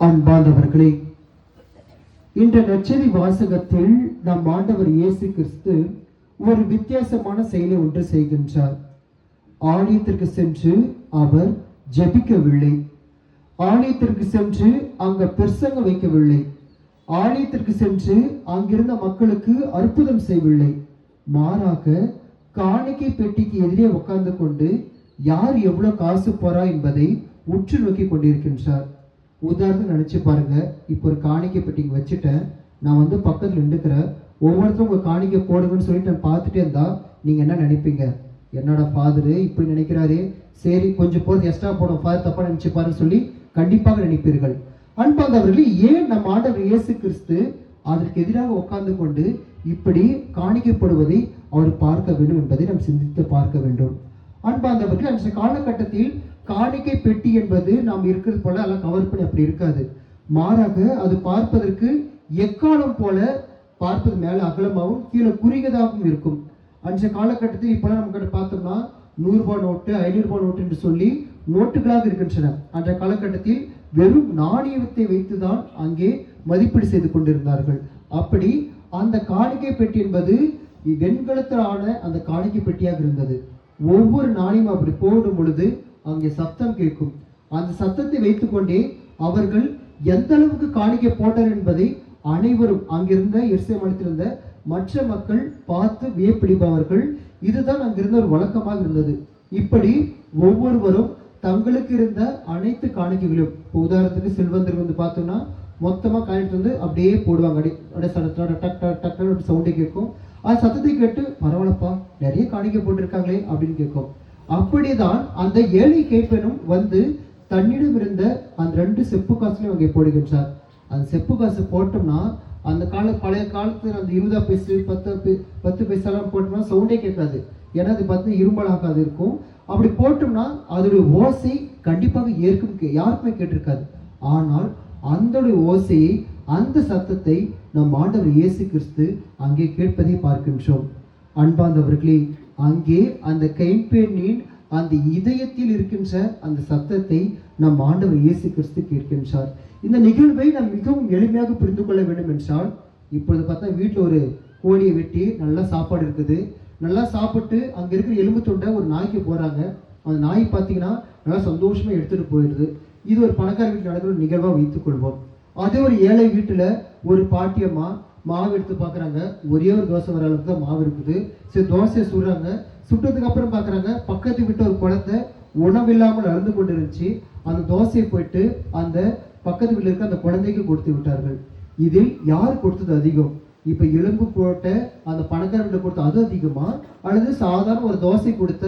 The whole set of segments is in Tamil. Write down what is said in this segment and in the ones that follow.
அன்பார்ந்தவர்களே, இந்த நற்செய்தி வாசகத்தில் நம் ஆண்டவர் இயேசு கிறிஸ்து ஒரு வித்தியாசமான செயலை ஒன்று செய்கின்றார். ஆலயத்திற்கு சென்று அவர் ஜெபிக்கவில்லை. ஆலயத்திற்கு சென்று அங்க பிரசங்க வைக்கவில்லை. ஆலயத்திற்கு சென்று அங்கிருந்த மக்களுக்கு அற்புதம் செய்யவில்லை. மாறாக காணிக்கை பெட்டிக்கு எதிரே உட்கார்ந்து கொண்டு யார் எவ்வளவு காசு போறா என்பதை உற்று நோக்கி கொண்டிருக்கின்றார். உதாரணம் நினைச்சு பாருங்க, இப்போ ஒரு காணிக்கை பெட்டிங்க வச்சுட்டேன், நான் பக்கத்துல நின்றுக்கிறேன், ஒவ்வொருத்தரும் உங்க காணிக்கை போடுங்கன்னு சொல்லிட்டு நான் பார்த்துட்டே இருந்தா நீங்க என்ன நினைப்பீங்க? என்னோட ஃபாதரு இப்படி நினைக்கிறாரு, சரி கொஞ்சம் போறது எக்ஸ்ட்ரா போடும், ஃபாதர் தப்பா நினைச்சுப்பாருன்னு சொல்லி கண்டிப்பாக நினைப்பீர்கள். அன்பார்ந்தவர்களே, ஏன் நம்ம ஆண்டவர் இயேசு கிறிஸ்து அதற்கு எதிராக உட்கார்ந்து கொண்டு இப்படி காணிக்கப்படுவதை அவர் பார்க்க வேண்டும் என்பதை நாம் சிந்தித்து பார்க்க வேண்டும். அன்பார்ந்தவர்கள், அந்த காலகட்டத்தில் காணிக்கை பெட்டி என்பது நாம் இருக்கிறது போல எல்லாம் கவர் பண்ணி அப்படி இருக்காது. மாறாக அது பார்ப்பதற்கு எக்காலம் போல பார்ப்பது மேல அகலமாகவும் கீழே குறுகியதாகவும் இருக்கும். அந்த காலகட்டத்தில் இப்பெல்லாம் நம்ம கிட்ட பார்த்தோம்னா 100 ரூபாய் நோட்டு, 500 ரூபாய் நோட்டு என்று சொல்லி நோட்டுகளாக இருக்கின்றன. அந்த காலகட்டத்தில் வெறும் நாணயத்தை வைத்துதான் அங்கே மதிப்பீடு செய்து கொண்டிருந்தார்கள். அப்படி அந்த காணிக்கை பெட்டி என்பது வெண்கலத்தான அந்த காணிக்கை பெட்டியாக இருந்தது. ஒவ்வொரு நாணயமும் அப்படி போடும் பொழுது அங்கே சத்தம் கேட்கும். அந்த சத்தத்தை வைத்துக்கொண்டே அவர்கள் எந்த அளவுக்கு காணிக்கை போட்டார் என்பதை அனைவரும் அங்கிருந்த எருசலேமில் இருந்த மற்ற மக்கள் பார்த்து வியப்பிடிப்பவர்கள். இதுதான் அங்கிருந்த ஒரு வழக்கமாக இருந்தது. இப்படி ஒவ்வொருவரும் தங்களுக்கு இருந்த அனைத்து காணிக்கைகளையும், உதாரணத்துக்கு செல்வந்தர்கள் பார்த்தோம்னா மொத்தமா காணிட்டு அப்படியே போடுவாங்க. அப்படியே சவுண்டை கேட்கும். அது சத்தத்தை கேட்டு பரவாயில்லப்பா நிறைய காணிக்கை போட்டிருக்காங்களே அப்படின்னு கேட்கும். அப்படிதான் அந்த ஏழை கேட்பனும் தன்னிடம் இருந்த அந்த 2 செப்பு காசுலையும் அங்கே போடுகின்றார். அந்த செப்பு காசு போட்டோம்னா அந்த பழைய காலத்துல அந்த 20 பைசு 10 பைசாலாம் போட்டோம்னா சவுண்டே கேட்காது. ஏன்னா அது பார்த்து இரும்பலாக அது இருக்கும். அப்படி போட்டோம்னா அதோடைய ஓசை கண்டிப்பாக யாருக்குமே கேட்டிருக்காது. ஆனால் அந்த ஓசையை, அந்த சத்தத்தை நம் ஆண்டவர் இயேசு கிறிஸ்து அங்கே கேட்பதை பார்க்கின்றோம். அன்பார்ந்தவர்களே, அங்கே அந்த கைம்பெண்ணின் அந்த இதயத்தில் இருக்கின்ற அந்த சத்தத்தை நம் ஆண்டவர் இயேசு கிறிஸ்து கேட்கின்றார். இந்த நிகழ்வை நாம் மிகவும் எளிமையாக புரிந்து கொள்ள வேண்டும் என்றால், இப்பொழுது பார்த்தா வீட்டில் ஒரு கோழியை வெட்டி நல்லா சாப்பாடு இருக்குது, நல்லா சாப்பிட்டு அங்கே இருக்கிற எலும்பு துண்டை ஒரு நாய்க்கு போறாங்க. அந்த நாய் பார்த்தீங்கன்னா நல்லா சந்தோஷமா எடுத்துட்டு போயிடுது. இது ஒரு பணக்கார வீட்டில் நடக்கிற ஒரு நிகழ்வாக வைத்துக் கொள்வோம். அதே ஒரு ஏழை வீட்டுல ஒரு பாட்டியம்மா மாவு எடுத்து பார்க்குறாங்க, ஒரே ஒரு தோசை வர அளவுக்கு தான் மாவு இருக்குது. சரி தோசையை சுடுறாங்க. சுட்டதுக்கு அப்புறம் பார்க்குறாங்க, பக்கத்து வீட்டு ஒரு குழந்தை உணவில்லாமல் அழுந்து கொண்டு இருந்துச்சு. அந்த தோசையை போயிட்டு அந்த பக்கத்து வீட்டில் இருக்க அந்த குழந்தைக்கு கொடுத்து விட்டார்கள். இதில் யார் கொடுத்தது அதிகம்? இப்ப எலும்பு போட்ட அந்த பணக்கார வீட்டை கொடுத்த அது அதிகமா, அல்லது சாதாரண ஒரு தோசை கொடுத்த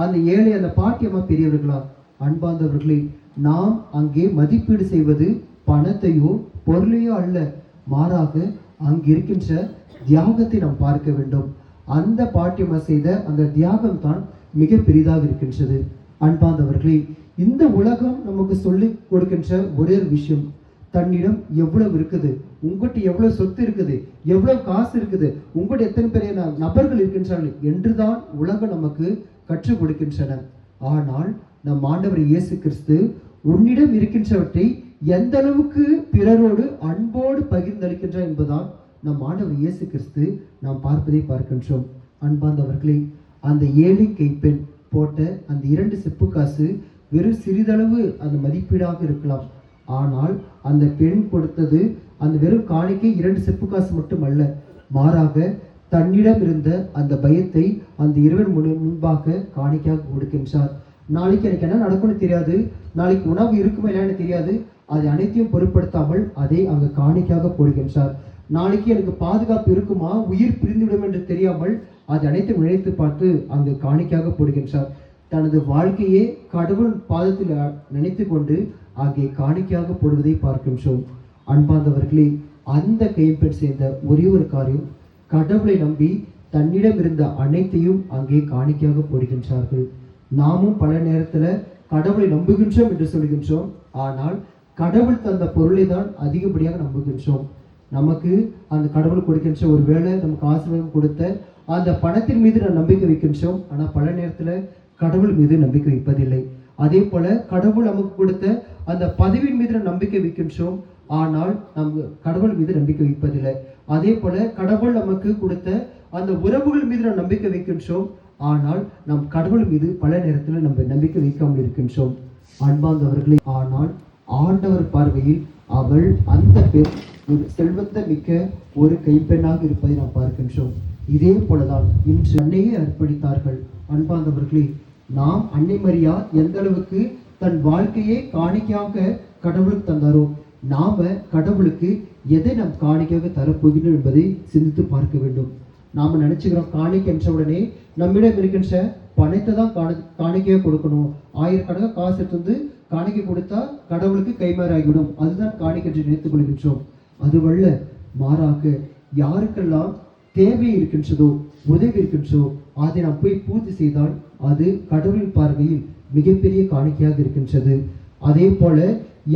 அந்த ஏழை அந்த பாட்டியம்மா பெரியவர்களா? அன்பார்ந்தவர்களே, நாம் அங்கே மதிப்பீடு செய்வது பணத்தையோ பொருளையோ அல்ல, மாறாக அங்கு இருக்கின்ற தியாகத்தை நாம் பார்க்க வேண்டும். அந்த பாட்டியம்மா செய்த அந்த தியாகம் தான் மிக பெரிதாக இருக்கின்றது. அன்பார்ந்தவர்களே, இந்த உலகம் நமக்கு சொல்லி கொடுக்கின்ற ஒரே ஒரு விஷயம், தன்னிடம் எவ்வளவு இருக்குது, உங்கள்கிட்ட எவ்வளவு சொத்து இருக்குது, எவ்வளவு காசு இருக்குது, உங்கள்கிட்ட எத்தனை பெரிய நபர்கள் இருக்கின்றார்கள் என்றுதான் உலகம் நமக்கு கற்றுக் கொடுக்கின்றன. ஆனால் நம் ஆண்டவர் இயேசு கிறிஸ்து உன்னிடம் இருக்கின்றவற்றை எந்த அளவுக்கு பிறரோடு அன்போடு பகிர்ந்தளிக்கின்றார் என்பதால் நம் ஆண்டவர் இயேசு கிறிஸ்து நாம் பார்ப்பதை பார்க்கின்றோம். அன்பார்ந்தவர்களே, அந்த ஏழை கைப்பெண் போட்ட அந்த 2 செப்பு காசு வெறும் சிறிதளவு அந்த மதிப்பீடாக இருக்கலாம். ஆனால் அந்த பெண் கொடுத்தது அந்த வெறும் காணிக்கை 2 செப்பு காசு மட்டுமல்ல, மாறாக தன்னிடம் இருந்த அந்த பயத்தை அந்த இறைவன் முன்பாக காணிக்கையாக கொடுக்கின்றார். நாளைக்கு எனக்கு என்ன நடக்கும்னு தெரியாது, நாளைக்கு உணவு இருக்குமா இல்லைன்னு தெரியாது, அதை அனைத்தையும் பொருட்படுத்தாமல் அதை அங்கு காணிக்கையாக போடுகின்றார். நாளைக்கு எனக்கு பாதுகாப்பு இருக்குமா, உயிர் பிரிந்துவிடும் என்று தெரியாமல் அதை அனைத்தும் நினைத்து பார்த்து அங்கு காணிக்கையாக போடுகின்றார். தனது வாழ்க்கையே கடவுள் பாதத்தில் நினைத்து கொண்டு அங்கே காணிக்கையாக போடுவதை பார்க்கின்றோம். அன்பார்ந்தவர்களே, அந்த கைப்பெண் செய்த ஒரே ஒரு காரியம், கடவுளை நம்பி தன்னிடம் இருந்த அனைத்தையும் அங்கே காணிக்கையாக போடுகின்றார்கள். நாமும் பல நேரத்துல கடவுளை நம்புகின்றோம் என்று சொல்கின்றோம், ஆனால் கடவுள் தந்த பொருளை தான் அதிகப்படியாக நம்புகின்றோம். நமக்கு அந்த கடவுள் கொடுக்கின்ற ஒரு வேளை நமக்கு ஆசீர்வாதம் கொடுத்த அந்த பணத்தின் மீது நாம் நம்பிக்கை வைக்கின்றோம், ஆனால் பல நேரத்துல கடவுள் மீது நம்பிக்கை வைப்பதில்லை. அதே போல கடவுள் நமக்கு கொடுத்த அந்த பதவியின் மீது நம்பிக்கை வைக்கின்றோம், ஆனால் நம்ம கடவுள் மீது நம்பிக்கை வைப்பதில்லை. அதே போல கடவுள் நமக்கு கொடுத்த அந்த உறவுகள் மீது நாம் நம்பிக்கை வைக்கின்றோம், ஆனால் நம் கடவுள் மீது பல நேரத்தில் நம்ம நம்பிக்கை வைக்காமல் இருக்கின்றோம். அன்பார்ந்தவர்களே, ஆனால் ஆண்டவர் பார்வையில் அவள் அந்த பெண் ஒரு செல்வந்த மிக்க ஒரு கைப்பெண்ணாக இருப்பதை நாம் பார்க்கின்றோம். இதே போலதான் இன்று அன்னையே அர்ப்பணித்தார்கள். அன்பார்ந்தவர்களே, நாம் அன்னை மரியா எந்த அளவுக்கு தன் வாழ்க்கையை காணிக்கையாக கடவுளுக்கு தந்தாரோ, நாம கடவுளுக்கு எதை நாம் காணிக்கையாக தரப்போகிறோம் என்பதை சிந்தித்து பார்க்க வேண்டும். நாம நினைச்சுக்கிறோம் காணிக்கை என்ற உடனே நம்மிடம் இருக்கின்ற பணத்தை தான் காணிக்கையாக கொடுக்கணும், ஆயிரக்கணக்காக காசு எடுத்து வந்து காணிக்கை கொடுத்தா கடவுளுக்கு கைமாறாகிவிடும், அதுதான் காணிக்கை என்று நினைத்துக் கொள்கின்றோம். அதுவல்ல, மாறாக யாருக்கெல்லாம் தேவை இருக்கின்றதோ, உதவி இருக்கின்றதோ, அதை நாம் போய் பூர்த்தி செய்தால் அது கடவுளின் பார்வையில் மிகப்பெரிய காணிக்கையாக இருக்கின்றது. அதே போல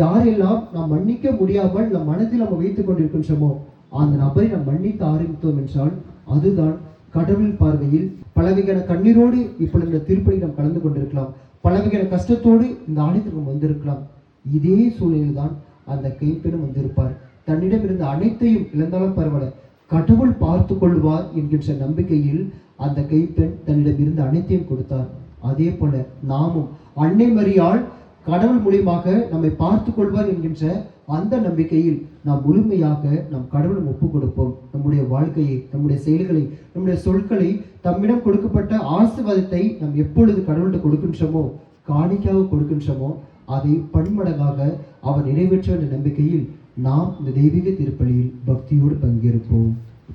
யாரெல்லாம் நாம் மன்னிக்க முடியாமல் நம் மனதில் நம்ம வைத்துக் கொண்டிருக்கின்றோமோ, அந்த நபரை நாம் மன்னிக்க ஆரம்பித்தோம் என்றால் அதுதான் கடவுளின் பார்வையில் பலவகையான கண்ணீரோடு இப்பொழுது இந்த திருப்பலி நாம் கலந்து கொண்டிருக்கலாம், பலவகையான கஷ்டத்தோடு இந்த ஆலயத்திற்கு வந்திருக்கலாம். இதே சூழலில் தான் அந்த கைப்பெண்ணும் வந்திருப்பார். தன்னிடம் இருந்த அனைத்தையும் இழந்தாலும் பரவாயில்ல, கடவுள் பார்த்து கொள்வார் என்கின்ற நம்பிக்கையில் அந்த கைப்பெண் தன்னிடம் இருந்த அனைத்தையும் கொடுத்தார். அதே போல நாமும் அன்னை மரியாள் கடவுள் மூலியமாக நம்மை பார்த்து கொள்வார் என்கின்ற அந்த நம்பிக்கையில் நாம் முழுமையாக நம் கடவுளும் ஒப்புக் கொடுப்போம். நம்முடைய வாழ்க்கையை, நம்முடைய செயல்களை, நம்முடைய சொற்களை, தம்மிடம் கொடுக்கப்பட்ட ஆசீர்வாதத்தை நாம் எப்பொழுது கடவுள்கிட்ட கொடுக்கின்றோமோ, காணிக்கையாக கொடுக்கின்றோமோ, அதை பன்மடங்காக அவர் நிறைவேற்ற என்ற நம்பிக்கையில் நாம் இந்த தெய்வீக திருப்பலியில் பக்தியோடு பங்கேற்போம்.